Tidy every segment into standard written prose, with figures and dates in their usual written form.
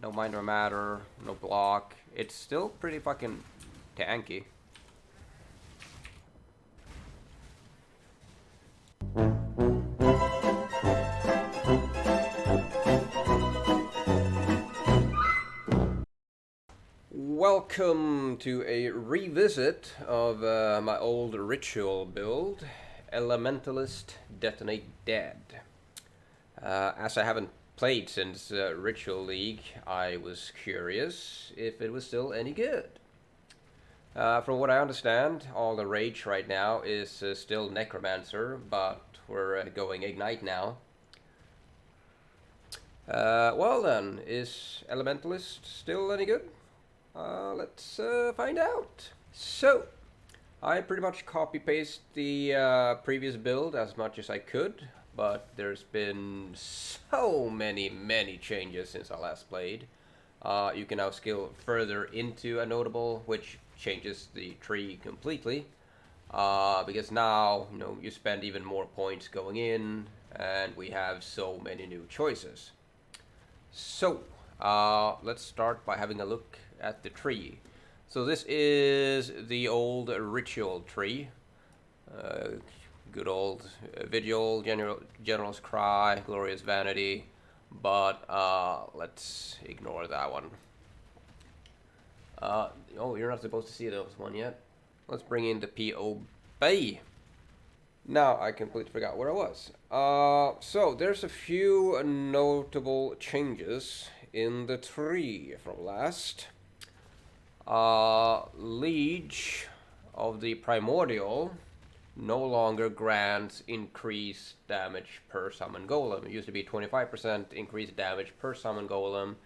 no minor matter, no block. It's still pretty fucking tanky. Welcome to a revisit of my old ritual build, Elementalist Detonate Dead. As I haven't played since Ritual League, I was curious if it was still any good. From what I understand, all the rage right now is still Necromancer, but we're going Ignite now. Well then, is Elementalist still any good? Let's find out. So, I pretty much copy-paste the previous build as much as I could, but there's been so many changes since I last played. You can now skill further into a notable, which changes the tree completely. Because now, you know, you spend even more points going in, and we have so many new choices. So, let's start by having a look at the tree. So this is the old ritual tree. Good old Vigil, General's Cry, Glorious Vanity, but let's ignore that one. Oh, you're not supposed to see those one yet. Let's bring in the PoE. Now I completely forgot where I was. So there's a few notable changes in the tree from last. Liege of the Primordial no longer grants increased damage per summon golem. It used to be 25% increased damage per summon golem.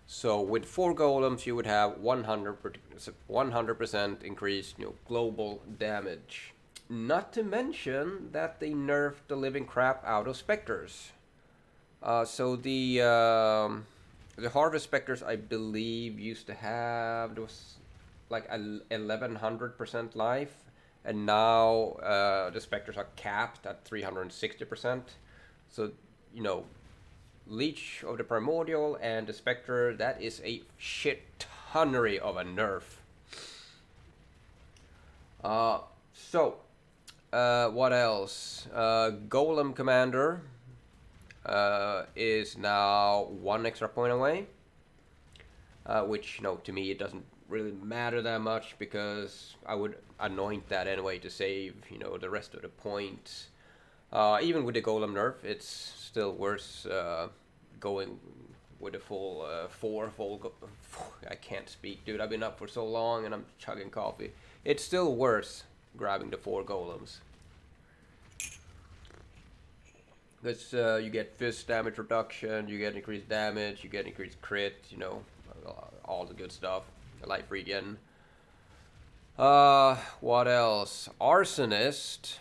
So with 4 golems you would have 100% increased, you know, global damage. Not to mention that they nerfed the living crap out of Spectres. So the Harvest Spectres, I believe, used to have, there was like 1100% life, and now the Spectres are capped at 360%. So, you know, Leech of the Primordial and the Spectre, that is a shit tonnery of a nerf. What else? Golem Commander is now 1 extra point away, which, you know, to me it doesn't really matter that much because I would anoint that anyway to save, you know, the rest of the points. Even with the Golem nerf, it's still worth going with a full I can't speak, dude. I've been up for so long and I'm chugging coffee. It's still worth grabbing the 4 golems. Because you get fist damage reduction, you get increased damage, you get increased crit, you know, all the good stuff. Life regen. What else? Arsonist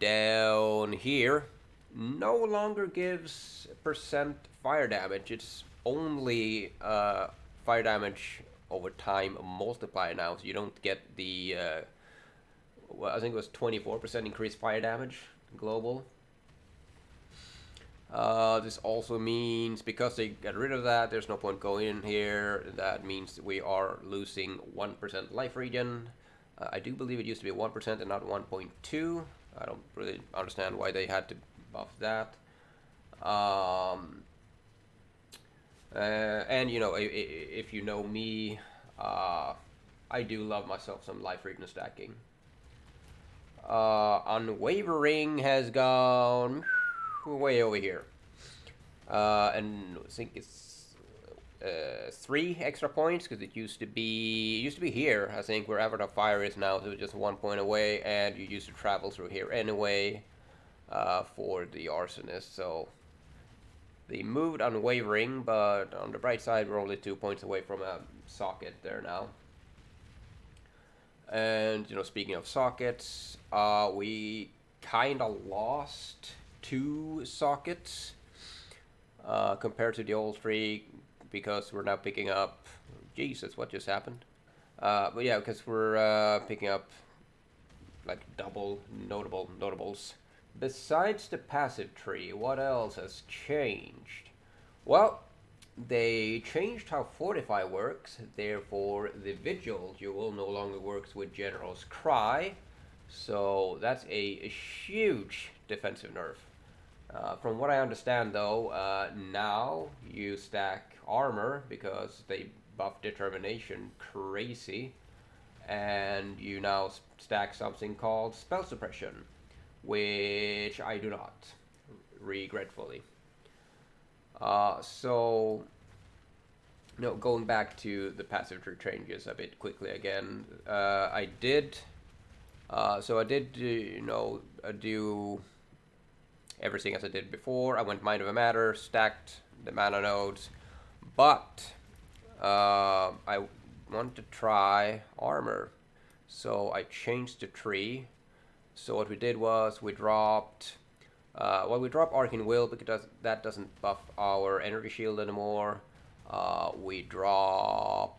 down here no longer gives percent fire damage. It's only fire damage over time multiplier now, so you don't get the well, I think it was 24% increased fire damage global. This also means, because they got rid of that, there's no point going in here. That means we are losing 1% life regen. I do believe it used to be 1% and not 1.2. I don't really understand why they had to buff that. And you know, if you know me, I do love myself some life regen stacking. Unwavering has gone way over here, and I think it's 3 extra points, because it used to be here, I think, where Avatar Fire is now, so it's just 1 point away, and you used to travel through here anyway for the Arsonist. So they moved Unwavering, but on the bright side, we're only 2 points away from a socket there now. And, you know, speaking of sockets, we kind of lost 2 sockets compared to the old 3, because we're now picking up, Jesus, what just happened? But yeah, because we're picking up like double notables. Besides the passive tree, what else has changed? Well, they changed how Fortify works, therefore the Vigil duel no longer works with General's Cry, so that's a huge defensive nerf. From what I understand though, now you stack Armour because they buff Determination crazy, and you now stack something called Spell Suppression, which I do not, regretfully. So, going back to the passive changes a bit quickly again, I did do everything as I did before. I went Mind Over Matter, stacked the mana nodes, but I want to try Armour, so I changed the tree. So what we did was we dropped we dropped Arcane Will because that doesn't buff our energy shield anymore. We drop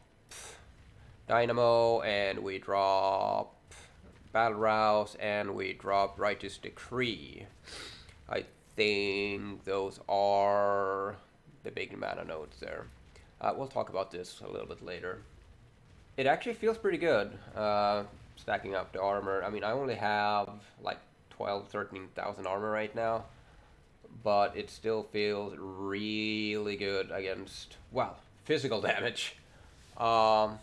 Dynamo, and we drop Battle Rouse, and we drop Righteous Decree. I think those are the big mana nodes there. We'll talk about this a little bit later. It actually feels pretty good, stacking up the armor. I mean, I only have like 13,000 armor right now, but it still feels really good against, well, physical damage. Spell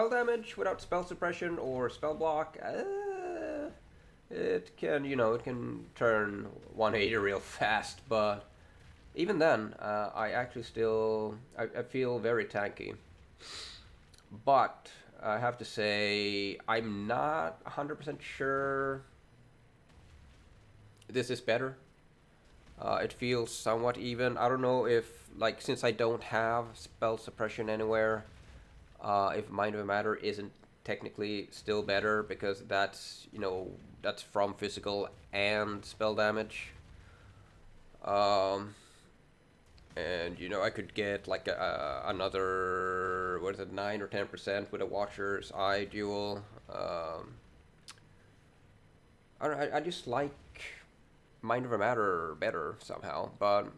damage without spell suppression or spell block, it can turn 180 real fast, but even then, I actually still, I feel very tanky. But I have to say, I'm not 100% sure this is better. It feels somewhat even. I don't know if, like, since I don't have spell suppression anywhere, if Mind Over Matter isn't technically still better, because that's, that's from physical and spell damage. And I could get like another, 9 or 10% with a Watcher's Eye duel. I just like Mind Over Matter better somehow, but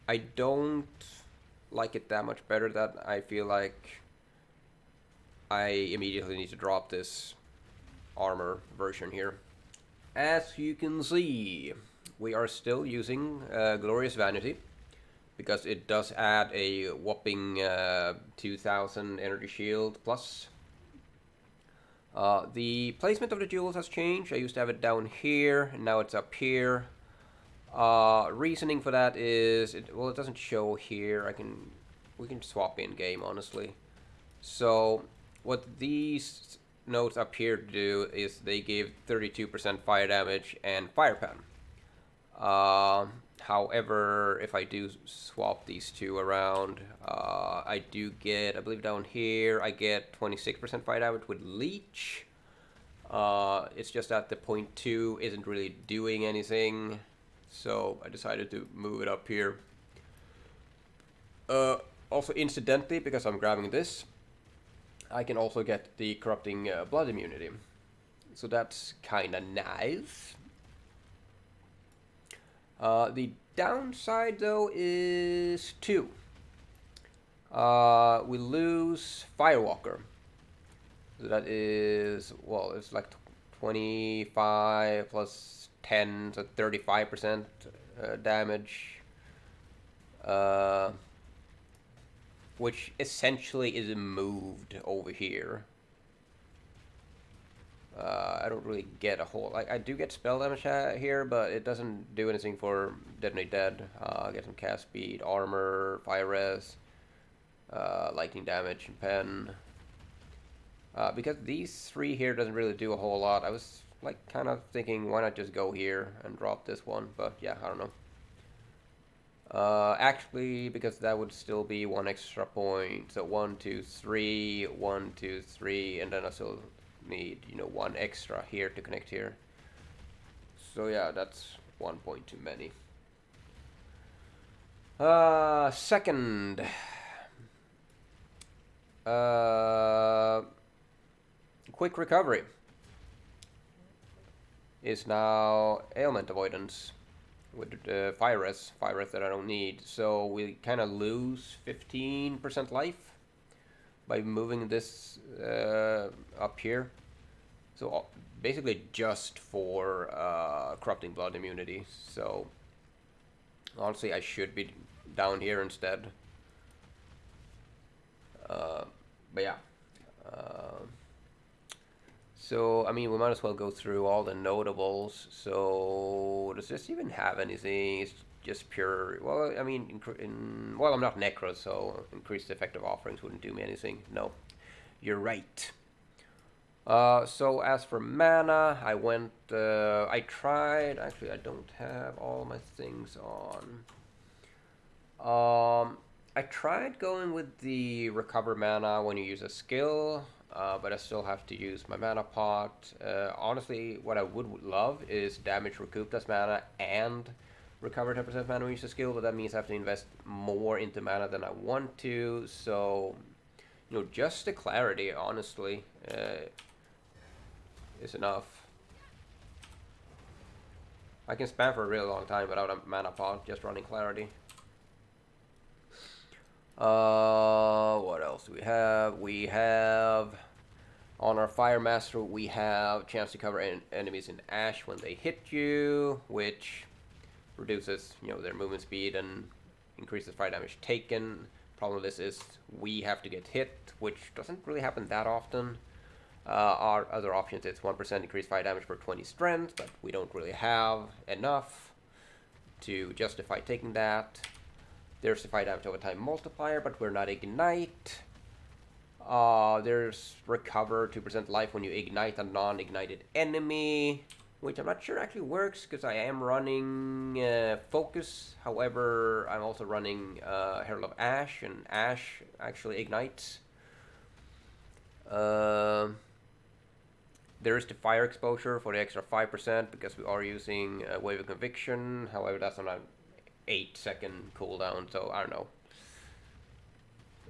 I don't like it that much better that I feel like I immediately need to drop this armor version here. As you can see, we are still using Glorious Vanity, because it does add a whopping 2000 energy shield plus. The placement of the jewels has changed. I used to have it down here, and now it's up here. Reasoning for that is, it doesn't show here. We can swap in game, honestly. So what these nodes up here do is they give 32% fire damage and fire pen. However, if I do swap these two around, I do get, I believe down here, I get 26% fire damage with Leech. It's just that the 0.2 isn't really doing anything, so I decided to move it up here. Also, incidentally, because I'm grabbing this, I can also get the Corrupting Blood immunity. So that's kinda nice. The downside, though, is 2. We lose Firewalker. So that is, well, it's like 25 plus 10, so 35% damage. Which essentially is moved over here. I don't really get a whole... I do get spell damage here, but it doesn't do anything for Detonate Dead. I get some cast speed, armor, fire res, lightning damage, and pen. Because these 3 here doesn't really do a whole lot, I was like kind of thinking, why not just go here and drop this one? But yeah, I don't know. Actually, because that would still be 1 extra point. So 1, 2, 3, 1, 2, 3, and then I still need 1 extra here to connect here. So yeah, that's 1 point too many. Second, quick recovery is now ailment avoidance, with fire res that I don't need. So we kind of lose 15% life by moving this up here. So basically just for corrupting blood immunity. So honestly, I should be down here instead. But yeah. So, I mean, we might as well go through all the notables. So, does this even have anything? It's just pure... Well, I mean, well, I'm not Necro, so increased effective offerings wouldn't do me anything. No, you're right. So, as for mana, I went... I tried... Actually, I don't have all my things on. I tried going with the recover mana when you use a skill... but I still have to use my mana pot. Honestly, what I would love is damage recouped as mana and recover 10% mana when you use a skill, but that means I have to invest more into mana than I want to. So, you know, just the clarity, honestly, is enough. I can spam for a really long time without a mana pot, just running clarity. What else do we have? We have on our Fire Master, we have chance to cover enemies in ash when they hit you, which reduces, you know, their movement speed and increases fire damage taken. Problem with this is we have to get hit, which doesn't really happen that often. Our other options is 1% increased fire damage per 20 strength, but we don't really have enough to justify taking that. There's the fire damage over time multiplier, but we're not Ignite. There's recover 2% life when you ignite a non-ignited enemy, which I'm not sure actually works because I am running Focus. However, I'm also running Herald of Ash, and Ash actually ignites. There's the fire exposure for the extra 5% because we are using Wave of Conviction. However, that's on a 8-second cooldown, so I don't know.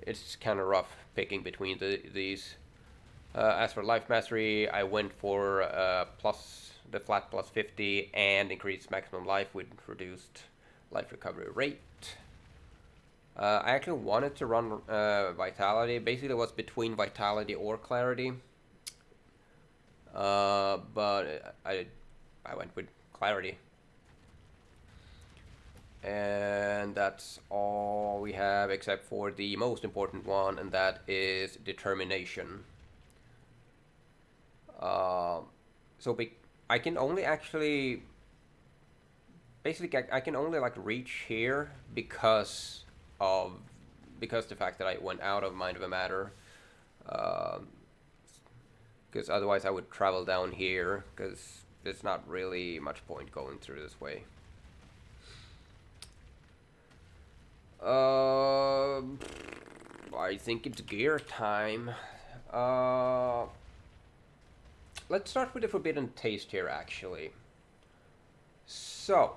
It's kind of rough picking between these. As for Life Mastery, I went for the flat plus 50 and increased maximum life with reduced life recovery rate. I actually wanted to run Vitality. Basically, it was between Vitality or Clarity. But I went with Clarity. And that's all we have except for the most important one, and that is Determination. So I can only actually... Basically, I can only like reach here because the fact that I went out of Mind of a Matter. Because otherwise I would travel down here, because there's not really much point going through this way. I think it's gear time. Let's start with the Forbidden Taste here, actually. So,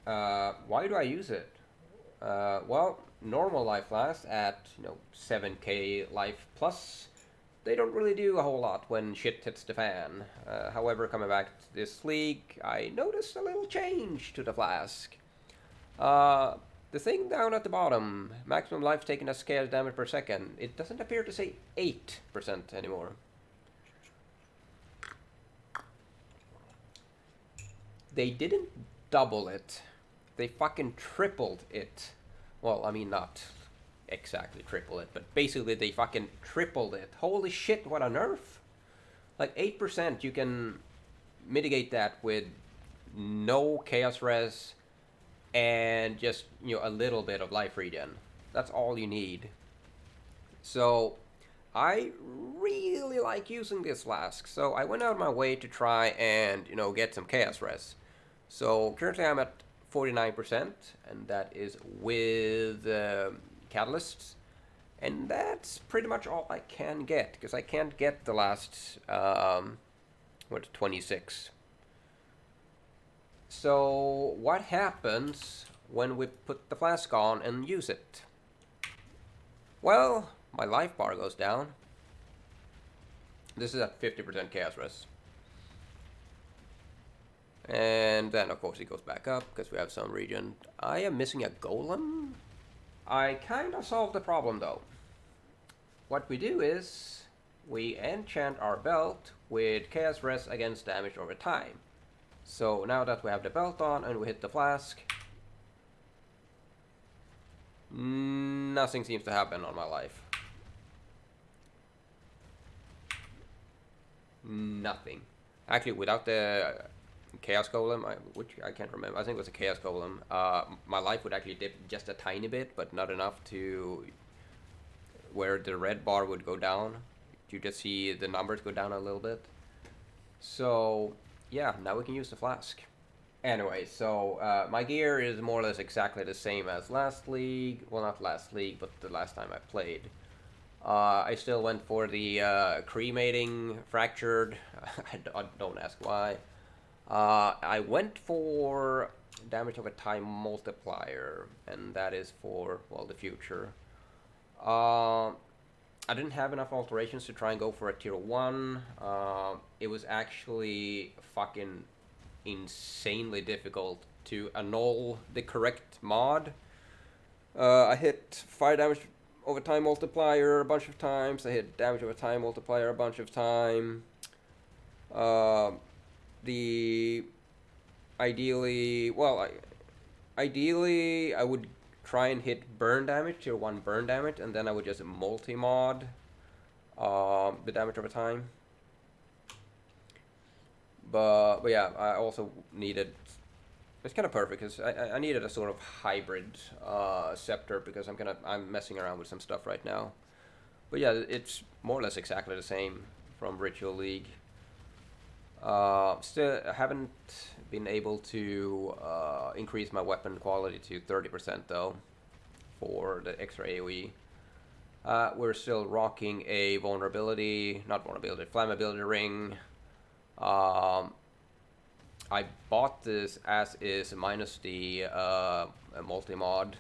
why do I use it? Well, normal life lasts at 7k life plus. They don't really do a whole lot when shit hits the fan. However, coming back to this league, I noticed a little change to the flask. The thing down at the bottom, maximum life taken as scale damage per second, it doesn't appear to say 8% anymore. They didn't double it. They fucking tripled it. Well, I mean, not exactly triple it, but basically they fucking tripled it. Holy shit, what a nerf. Like 8%, you can mitigate that with no chaos res and just, a little bit of life regen. That's all you need. So I really like using this flask, so I went out of my way to try and, get some chaos res. So currently I'm at 49%, and that is with catalysts, and that's pretty much all I can get, because I can't get the last 26. So what happens when we put the flask on and use it? Well, my life bar goes down. This is at 50% chaos res. And then of course it goes back up because we have some regen. I am missing a golem. I kind of solved the problem though. What we do is we enchant our belt with Chaos Res against damage over time. So now that we have the belt on and we hit the flask, nothing seems to happen on my life. Nothing. Actually, without the Chaos Golem, which I can't remember, I think it was a Chaos Golem, my life would actually dip just a tiny bit, but not enough to where the red bar would go down. You just see the numbers go down a little bit. So yeah, now we can use the flask. Anyway, so my gear is more or less exactly the same as last league. Well, not last league, but the last time I played. I still went for the cremating fractured. I don't ask why. I went for damage over time multiplier, and that is for, well, the future. I didn't have enough alterations to try and go for a tier 1. It was actually fucking insanely difficult to annul the correct mod. I hit fire damage over time multiplier a bunch of times. I hit damage over time multiplier a bunch of times. Ideally I would try and hit burn damage, tier 1 burn damage, and then I would just multi-mod the damage over time. But yeah, I also needed, it's kind of perfect because I needed a sort of hybrid scepter because I'm messing around with some stuff right now. But yeah, it's more or less exactly the same from Ritual League. Still, I haven't been able to increase my weapon quality to 30% though for the extra AoE. We're still rocking a flammability ring. I bought this as is minus the multi-mod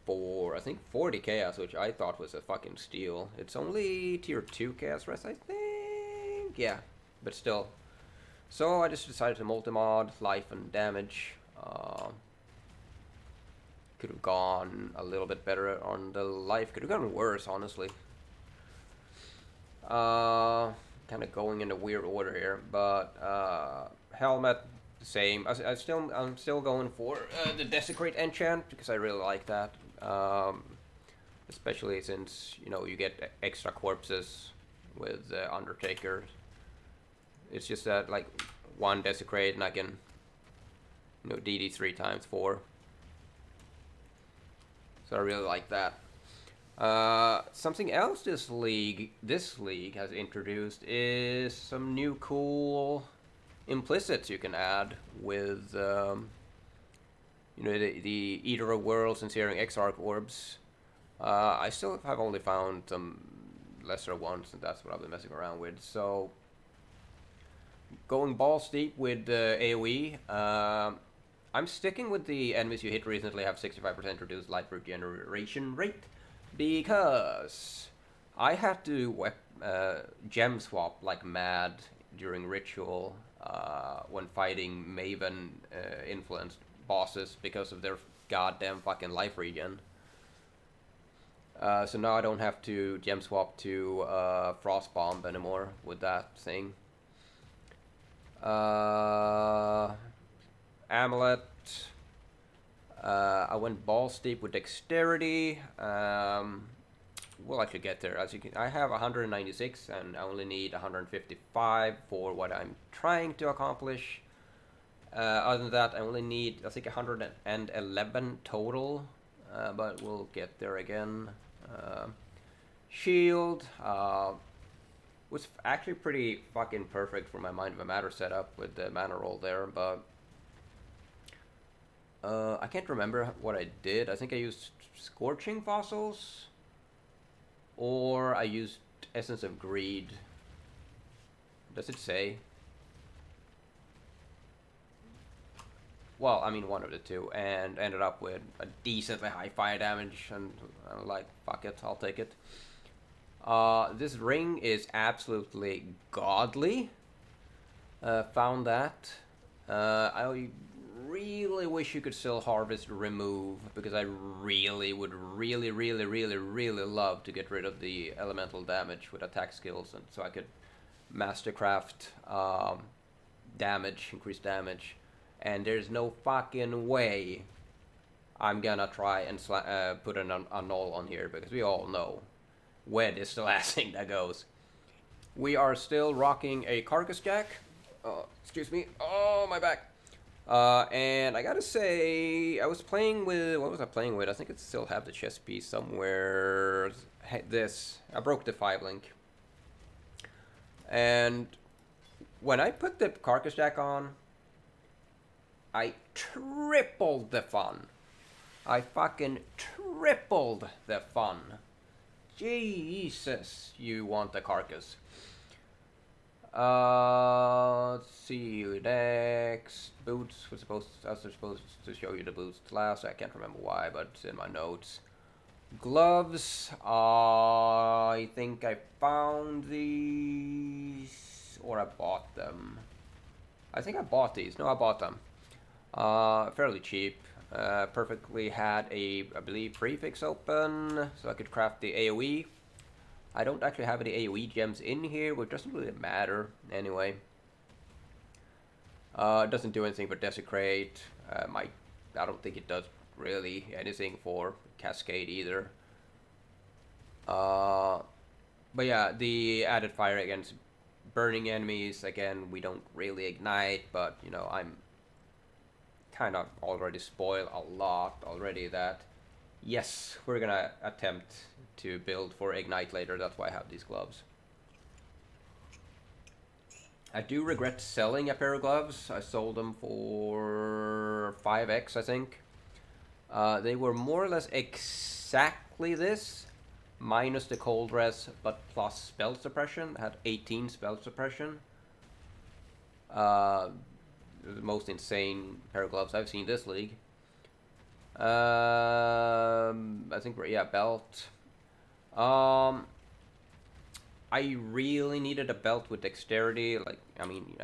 for I think 40 chaos, which I thought was a fucking steal. It's only tier 2 chaos rest, I think. Yeah, but still. So I just decided to multi-mod life and damage. Could have gone a little bit better on the life. Could have gone worse, honestly. Kind of going in a weird order here, but helmet the same. I'm still going for the Desecrate enchant because I really like that. Especially since you get extra corpses with Undertaker. It's just that like one Desecrate and I can DD 3 times 4. So I really like that. Something else this league has introduced is some new cool implicits you can add with the Eater of Worlds and Searing Exarch orbs. I still have only found some lesser ones, and that's what I've been messing around with. So going balls deep with AoE. I'm sticking with the enemies you hit recently have 65% reduced life regeneration rate because I had to gem swap like mad during Ritual when fighting Maven influenced bosses because of their goddamn fucking life regen. So now I don't have to gem swap to Frost Bomb anymore with that thing. Amulet. I went balls deep with dexterity. We'll actually get there. As you can, I have 196 and I only need 155 for what I'm trying to accomplish. Other than that, I only need I think 111 total, but we'll get there again. Shield was actually pretty fucking perfect for my Mind of a Matter setup with the mana roll there, but I can't remember what I did. I think I used Scorching Fossils, or I used Essence of Greed. Does it say? Well, I mean one of the two, and ended up with a decently high fire damage, and I was like, fuck it, I'll take it. This ring is absolutely godly. Found that. I really wish you could still harvest remove, because I really would really love to get rid of the elemental damage with attack skills, and so I could mastercraft damage, increase damage, and there's no fucking way I'm gonna try and put an annul on here, because we all know Wed is the last thing that goes. We are still rocking a Carcass Jack. Excuse me. Oh, my back. And I gotta say, I was playing with... What was I playing with? I think I still have the chess piece somewhere. This. I broke the 5-link. And when I put the Carcass Jack on, I tripled the fun. I fucking tripled the fun. Jesus, you want the Carcass. Let's see, next, boots, I was supposed to show you the boots last, I can't remember why, but it's in my notes. Gloves, I think I found these, or I bought them. I think I bought these, no, I bought them. Fairly cheap, perfectly had I believe, prefix open, so I could craft the AoE. I don't actually have any AoE gems in here, which doesn't really matter anyway. It doesn't do anything for Desecrate. I don't think it does really anything for Cascade either. But yeah, the added fire against burning enemies, again, we don't really ignite, but you know, I'm kind of already spoiled a lot already that yes, we're gonna attempt to build for Ignite later, that's why I have these gloves. I do regret selling a pair of gloves. I sold them for 5x, I think. They were more or less exactly this, minus the cold res, but plus spell suppression. I had 18 spell suppression. The most insane pair of gloves I've seen this league. I think yeah, belt. I really needed a belt with dexterity. Like, I mean,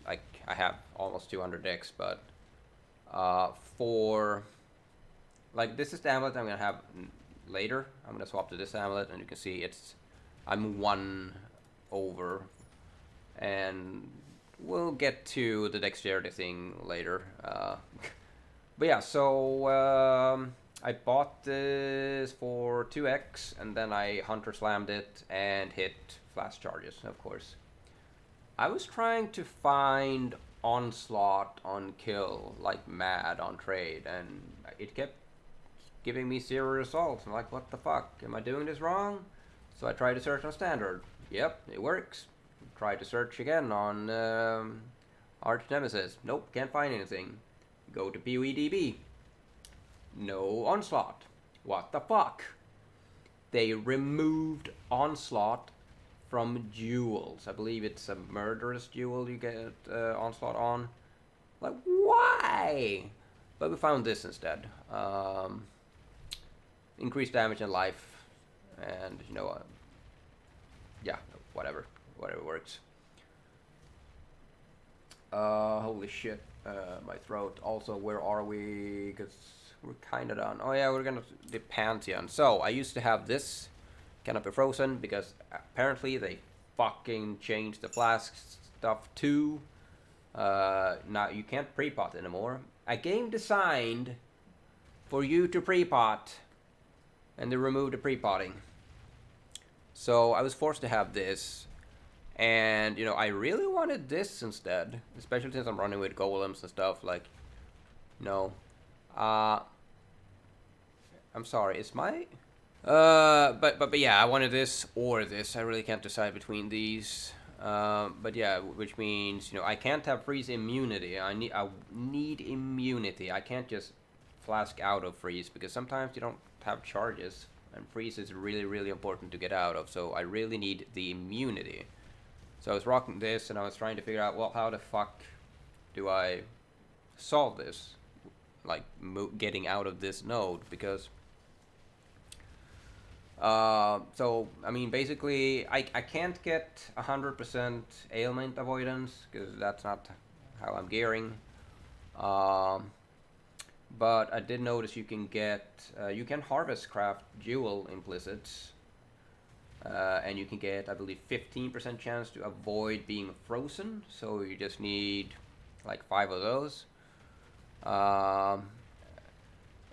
I have almost 200 dex, but for like, this is the amulet I'm gonna have later. I'm gonna swap to this amulet, and you can see I'm 1 over, and we'll get to the dexterity thing later. But yeah, so I bought this for 2x, and then I Hunter Slammed it and hit flash charges, of course. I was trying to find Onslaught on kill like mad on trade, and it kept giving me 0 results. I'm like, what the fuck? Am I doing this wrong? So I tried to search on standard. Yep, it works. Tried to search again on Arch Nemesis. Nope, can't find anything. Go to PoEDB. No Onslaught. What the fuck? They removed Onslaught from duels. I believe it's a murderous duel you get Onslaught on. Like, why? But we found this instead. Increased damage and life. And, you know, yeah, whatever works. Holy shit. My throat. Also, where are we? Because we're kind of done. Oh yeah, we're gonna the Pantheon. So I used to have this cannot be frozen because apparently they fucking changed the flask stuff too. Now you can't pre-pot anymore. A game designed for you to pre-pot, and they removed the pre-potting. So I was forced to have this. And, you know, I really wanted this instead, especially since I'm running with golems and stuff, like, no. I'm sorry, it's my... But yeah, I wanted this or this. I really can't decide between these. But yeah, which means, you know, I can't have freeze immunity. I need immunity. I can't just flask out of freeze, because sometimes you don't have charges, and freeze is really important to get out of, so I really need the immunity. So I was rocking this, and I was trying to figure out, well, how the fuck do I solve this? Like, getting out of this node, because... so, I mean, basically, I can't get 100% ailment avoidance, because that's not how I'm gearing. But I did notice you can get, you can harvest craft jewel implicits, and you can get, I believe, 15% chance to avoid being frozen. So you just need like 5 of those.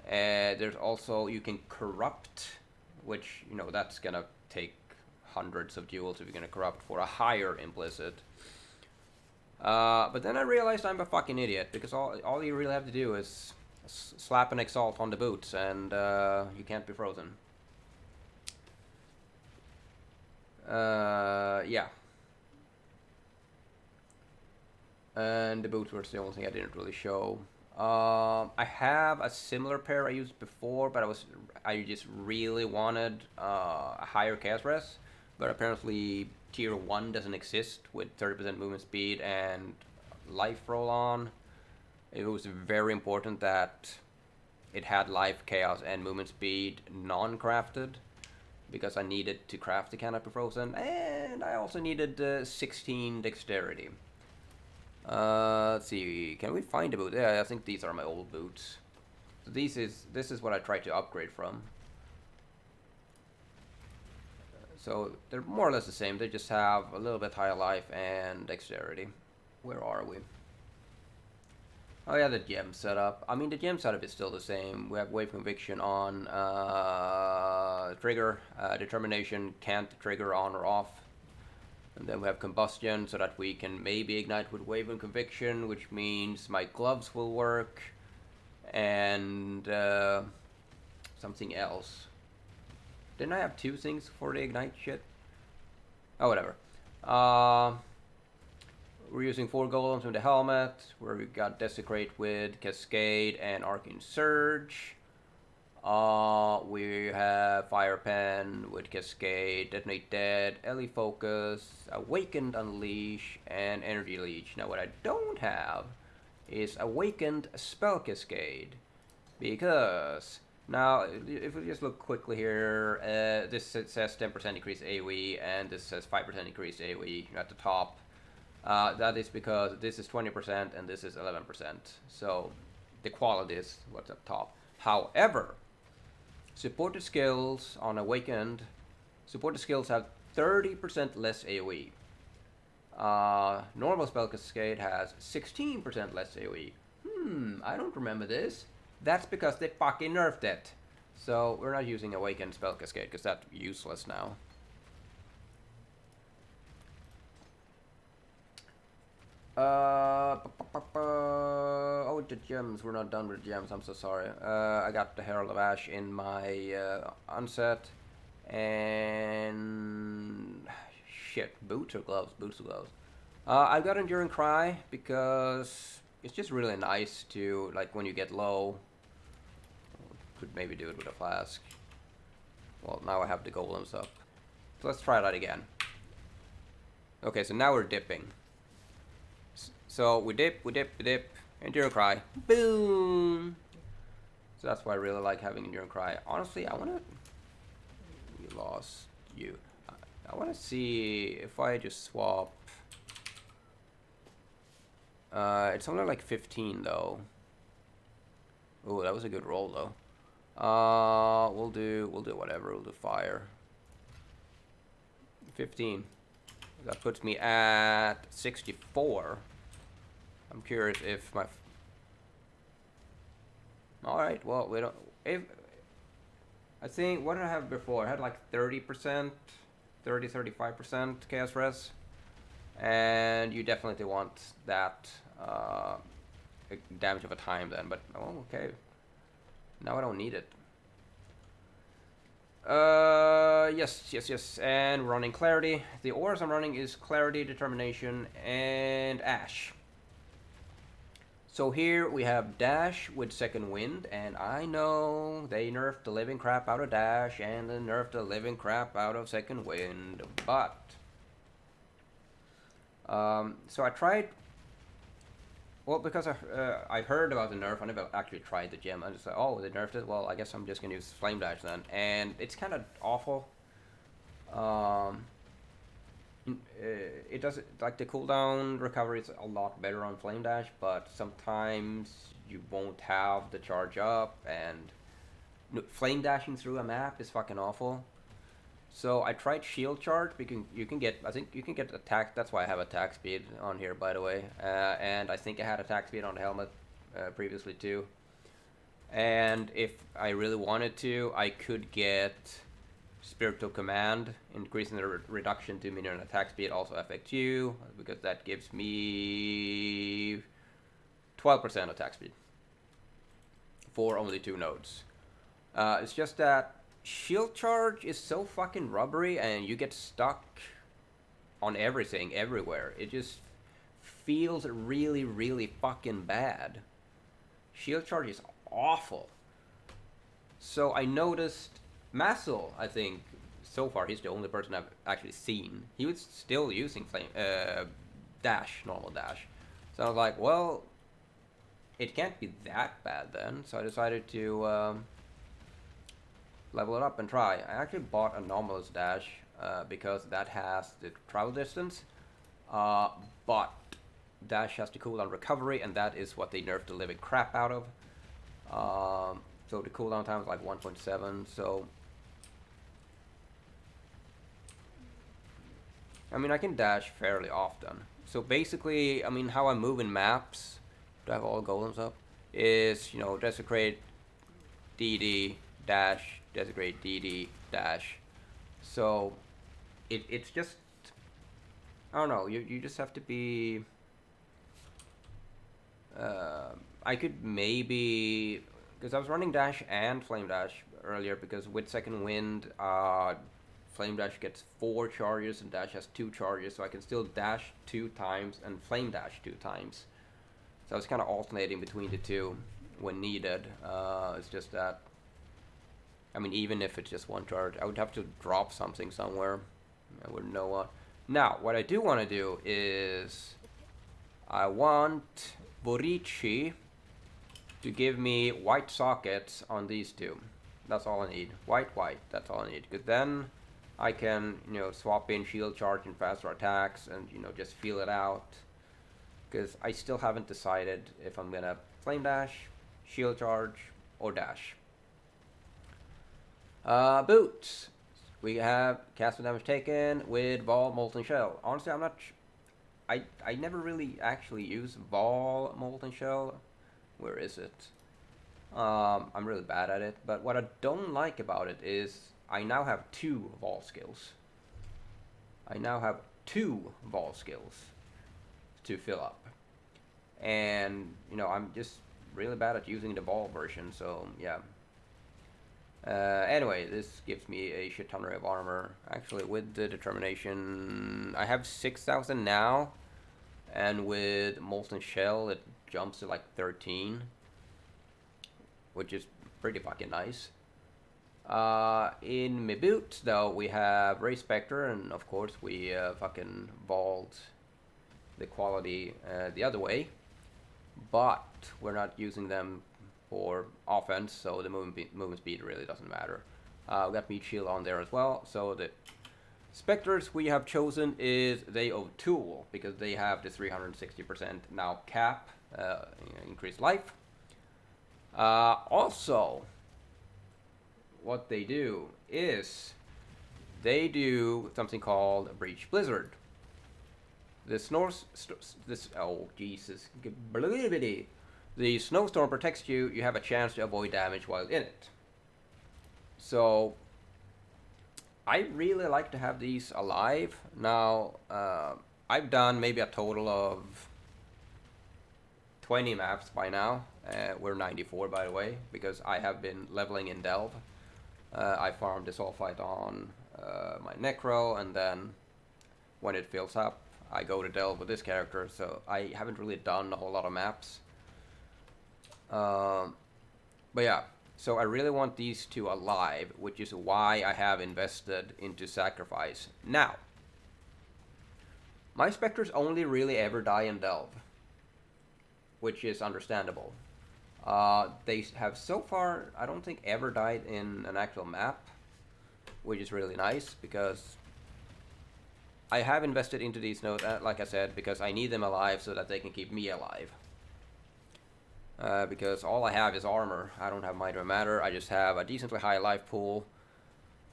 And there's also, you can corrupt, which, you know, that's gonna take hundreds of jewels if you're gonna corrupt for a higher implicit. But then I realized I'm a fucking idiot, because all you really have to do is slap an exalt on the boots, and you can't be frozen. Yeah. And the boots were the only thing I didn't really show. I have a similar pair I used before, but I just really wanted a higher chaos res, but apparently tier 1 doesn't exist with 30% movement speed and life roll on. It was very important that it had life, chaos, and movement speed non-crafted, because I needed to craft the canopy frozen, and I also needed 16 dexterity. Let's see, can we find a boot? Yeah, I think these are my old boots. So this is what I tried to upgrade from. So they're more or less the same, they just have a little bit higher life and dexterity. Where are we? Oh yeah, the gem setup. I mean, the gem setup is still the same. We have wave conviction on, trigger, determination can't trigger on or off. And then we have combustion, so that we can maybe ignite with wave and conviction, which means my gloves will work. And something else. Didn't I have 2 things for the ignite shit? Oh, whatever. We're using 4 golems with the helmet, where we got Desecrate with Cascade and Arcane Surge. We have Fire Pen with Cascade, Detonate Dead, Ellie Focus, Awakened Unleash, and Energy Leech. Now what I don't have is Awakened Spell Cascade, because now if we just look quickly here, this says 10% increase AoE, and this says 5% increase AoE at the top. That is because this is 20% and this is 11%. So the quality is what's up top. However, supported skills on Awakened, supported skills have 30% less AoE. Normal Spell Cascade has 16% less AoE. I don't remember this. That's because they fucking nerfed it. So we're not using Awakened Spell Cascade because that's useless now. Oh, the gems. We're not done with gems. I'm so sorry. I got the Herald of Ash in my unset. And shit, boots or gloves? Boots or gloves? I've got Enduring Cry because it's just really nice to, like, when you get low. Could maybe do it with a flask. Well, now I have the golems up. So let's try that again. Okay, so now we're dipping. So we dip, Enduring Cry, boom! So that's why I really like having Enduring Cry. Honestly, I wanna... We lost you. I wanna see if I just swap... it's only like 15 though. Oh, that was a good roll though. We'll do whatever, we'll do fire. 15. That puts me at 64. I'm curious if my... Alright, well, we don't... If... I think, what did I have before? I had like 30%, 35% chaos res. And you definitely want that damage of a time then, but, oh, okay. Now I don't need it. Yes, and we're running Clarity. The ores I'm running is Clarity, Determination, and Ash. So here we have Dash with Second Wind, and I know they nerfed the living crap out of Dash, and they nerfed the living crap out of Second Wind, but... so I tried... Well, because I heard about the nerf, I never actually tried the gem. I just thought, oh, they nerfed it? Well, I guess I'm just gonna use Flame Dash then. And it's kind of awful. It does like the cooldown recovery is a lot better on Flame Dash, but sometimes you won't have the charge up, and flame dashing through a map is fucking awful. So I tried shield charge because you can get, I think you can get attack. That's why I have attack speed on here, by the way. And I think I had attack speed on the helmet previously too. And if I really wanted to, I could get Spiritual Command, increasing the reduction to minion attack speed also affects you, because that gives me 12% attack speed for only 2 nodes. It's just that shield charge is so fucking rubbery and you get stuck on everything everywhere. It just feels really, really fucking bad. Shield charge is awful. So I noticed Massel, I think, so far he's the only person I've actually seen. He was still using normal dash. So I was like, well, it can't be that bad then. So I decided to level it up and try. I actually bought Anomalous Dash because that has the travel distance, but Dash has the cooldown recovery, and that is what they nerfed the living crap out of. So the cooldown time is like 1.7, so I mean I can dash fairly often. So basically, I mean how I move in maps, do I have all golems up, is, you know, desecrate, DD, dash, desecrate, DD, dash. So it's just, I don't know, you just have to be, I could maybe, because I was running dash and flame dash earlier, because with second wind, flame dash gets 4 charges and dash has 2 charges, so I can still dash 2 times and flame dash 2 times. So I was kind of alternating between the two when needed. It's just that, I mean, even if it's just 1 charge, I would have to drop something somewhere. I wouldn't know what. Now, what I do want to do is, I want Borichi to give me white sockets on these 2. That's all I need. White, that's all I need. Because then I can, you know, swap in shield charge and faster attacks and, you know, just feel it out. Because I still haven't decided if I'm gonna flame dash, shield charge, or dash. Boots. We have cast damage taken with Vol Molten Shell. Honestly, I'm not. I never really actually use Vol Molten Shell. Where is it? I'm really bad at it. But what I don't like about it is I now have 2 Vol skills. I now have 2 Vol skills to fill up. And, you know, I'm just really bad at using the Vol version, so yeah. Anyway, this gives me a shit ton of armor. Actually, with the determination, I have 6,000 now, and with Molten Shell, it jumps to like 13, which is pretty fucking nice. In my boots, though, we have Ray Spectre, and of course, we fucking vault the quality the other way, but we're not using them for offense, so the movement speed really doesn't matter. We got meat shield on there as well. So the Spectres we have chosen is they of Tool, because they have this 360% now cap, increased life. Also, what they do is they do something called Breach Blizzard. Oh Jesus, the snowstorm protects you. You have a chance to avoid damage while in it. So I really like to have these alive. Now, I've done maybe a total of 20 maps by now. We're 94, by the way, because I have been leveling in Delve. I farmed the Sulfite on my Necro, and then when it fills up, I go to Delve with this character. So I haven't really done a whole lot of maps. But yeah, so I really want these 2 alive, which is why I have invested into Sacrifice. Now, my Spectres only really ever die in Delve, which is understandable. They have so far, I don't think, ever died in an actual map, which is really nice, because I have invested into these nodes, like I said, because I need them alive so that they can keep me alive. Because all I have is armor. I don't have might or matter. I just have a decently high life pool,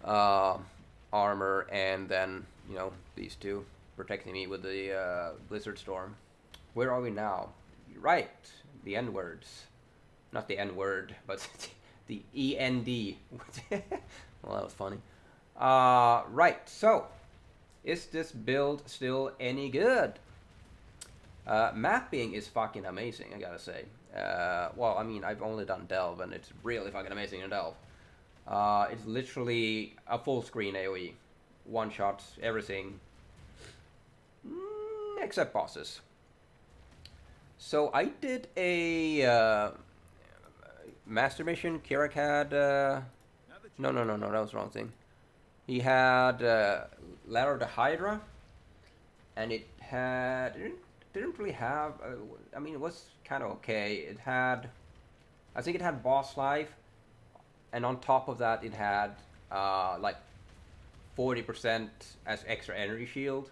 armor, and then, you know, these two protecting me with the blizzard storm. Where are we now? Right, the N words. Not the N word, but the END. Well, that was funny. Right, so is this build still any good? Mapping is fucking amazing, I gotta say. Well, I mean, I've only done Delve, and it's really fucking amazing in Delve. It's literally a full screen AoE. One shots, everything. Except bosses. So I did a master mission. Kirak had... No, that was the wrong thing. He had Ladder of the Hydra, and it had... It didn't really have... I mean, it was kind of okay. It had... I think it had boss life, and on top of that it had like 40% as extra energy shield.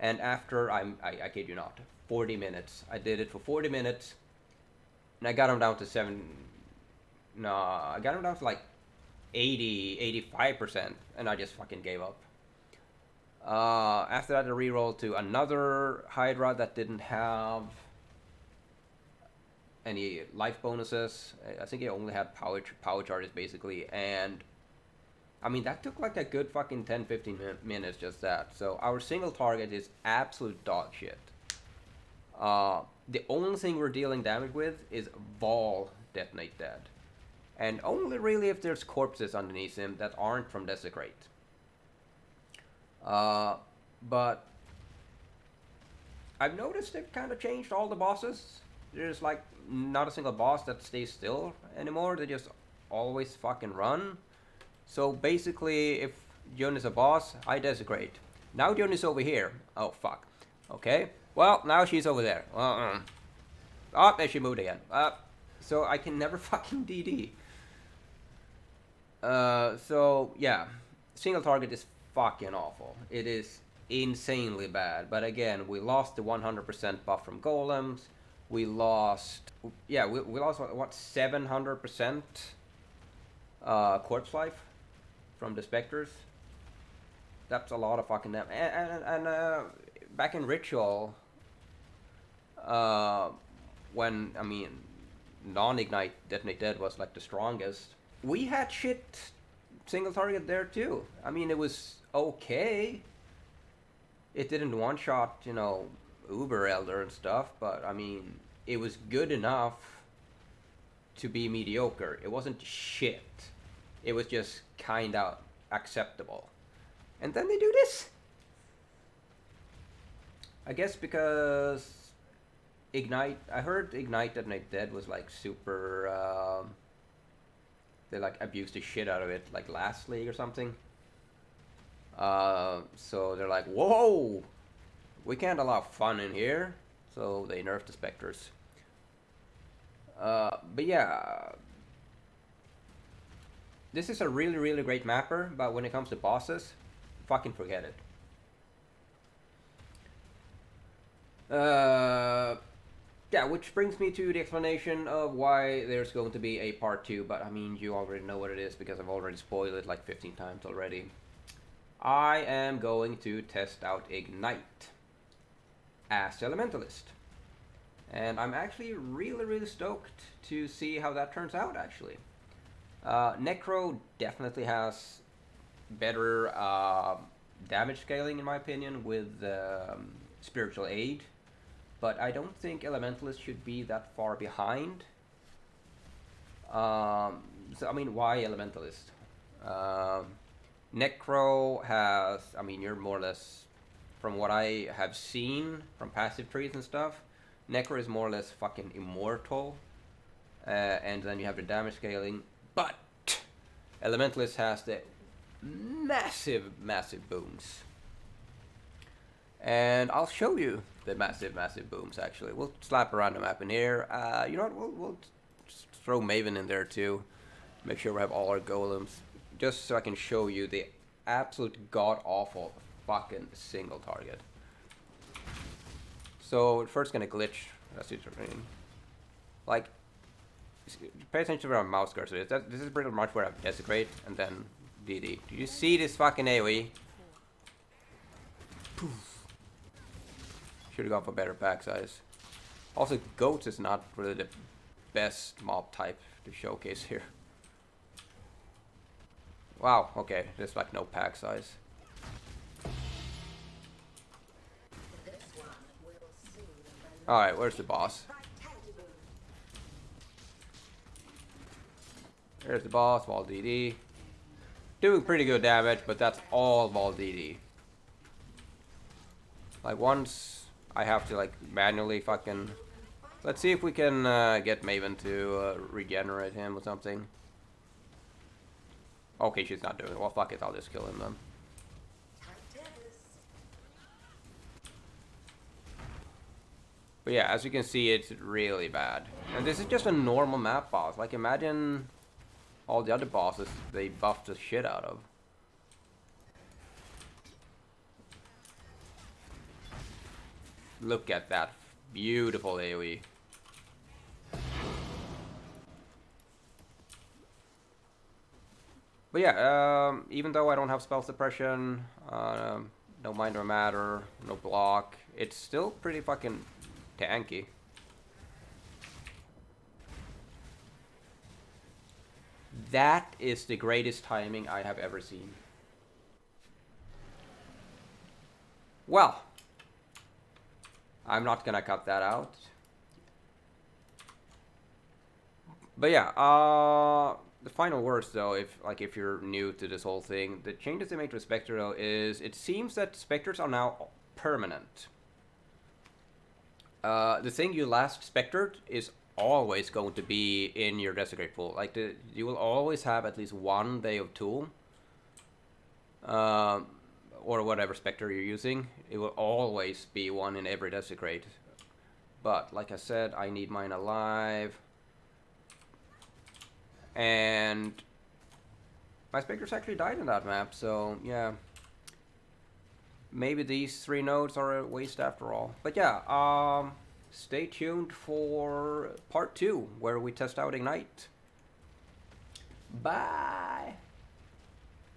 And after, I kid you not, 40 minutes. I did it for 40 minutes, and I got him down to I got him down to like 85%, and I just fucking gave up. After that, I rerolled to another Hydra that didn't have any life bonuses. I think it only had power charges, basically, and I mean, that took like a good fucking 10-15 minutes, just that. So our single target is absolute dog shit. The only thing we're dealing damage with is Vol Detonate Dead. And only really if there's corpses underneath him that aren't from Desecrate. But I've noticed they've kind of changed all the bosses. There's like not a single boss that stays still anymore. They just always fucking run. So basically, if Jun is a boss, I Desecrate. Now Jun is over here. Oh, fuck. Okay. Well, now she's over there. Oh, there she moved again. So I can never fucking DD. So, yeah. Single target is fucking awful. It is insanely bad. But again, we lost the 100% buff from golems. We lost... Yeah, we lost, what 700% corpse life from the Spectres. That's a lot of fucking damage. And back in Ritual, when, I mean, non-Ignite Detonate Dead was like the strongest, we had shit single target there too. I mean, it was okay. It didn't one-shot, you know, Uber Elder and stuff, but I mean, it was good enough to be mediocre. It wasn't shit. It was just kind of acceptable. And then they do this. I guess because Ignite, I heard Ignite Detonate Dead was like super, they like abused the shit out of it like last league or something. So they're like, whoa, we can't allow fun in here. So they nerfed the Spectres. But yeah, this is a really, really great mapper, but when it comes to bosses, fucking forget it. Yeah, which brings me to the explanation of why there's going to be a part 2, but I mean, you already know what it is because I've already spoiled it like 15 times already. I am going to test out Ignite as Elementalist. And I'm actually really, really stoked to see how that turns out, actually. Necro definitely has better damage scaling, in my opinion, with Spiritual Aid. But I don't think Elementalist should be that far behind. So, I mean, why Elementalist? Necro has, I mean, you're more or less, from what I have seen from passive trees and stuff, Necro is more or less fucking immortal. And then you have the damage scaling. But Elementalist has the massive, massive booms. And I'll show you the massive, massive booms, actually. We'll slap a random map in here. You know what, we'll just throw Maven in there too. Make sure we have all our golems. Just so I can show you the absolute god-awful fucking single target. So first gonna glitch. That's it. Like, pay attention to where my mouse cursor is. This is pretty much where I desecrate and then DD. Do you see this fucking AoE? Poof. Should have gone for better pack size. Also, goats is not really the best mob type to showcase here. Wow, okay, there's like no pack size. Alright, where's the boss? There's the boss, Vol DD. Doing pretty good damage, but that's all Vol DD. Like, once I have to like manually fucking... Let's see if we can get Maven to regenerate him or something. Okay, she's not doing it. Well, fuck it, I'll just kill him then. But yeah, as you can see, it's really bad. And this is just a normal map boss. Like, imagine all the other bosses they buffed the shit out of. Look at that beautiful AoE. But yeah, even though I don't have spell suppression, no minor matter, no block, it's still pretty fucking tanky. That is the greatest timing I have ever seen. Well, I'm not gonna cut that out. But yeah, the final words though, if you're new to this whole thing, the changes they made to Spectre though is it seems that Spectres are now permanent. The thing you last Spectred is always going to be in your Desecrate pool. Like, you will always have at least one day of tool. Or whatever Spectre you're using. It will always be one in every Desecrate. But, like I said, I need mine alive. And my Spectres actually died in that map, so yeah. Maybe these 3 nodes are a waste after all. But yeah, stay tuned for part 2, where we test out Ignite. Bye!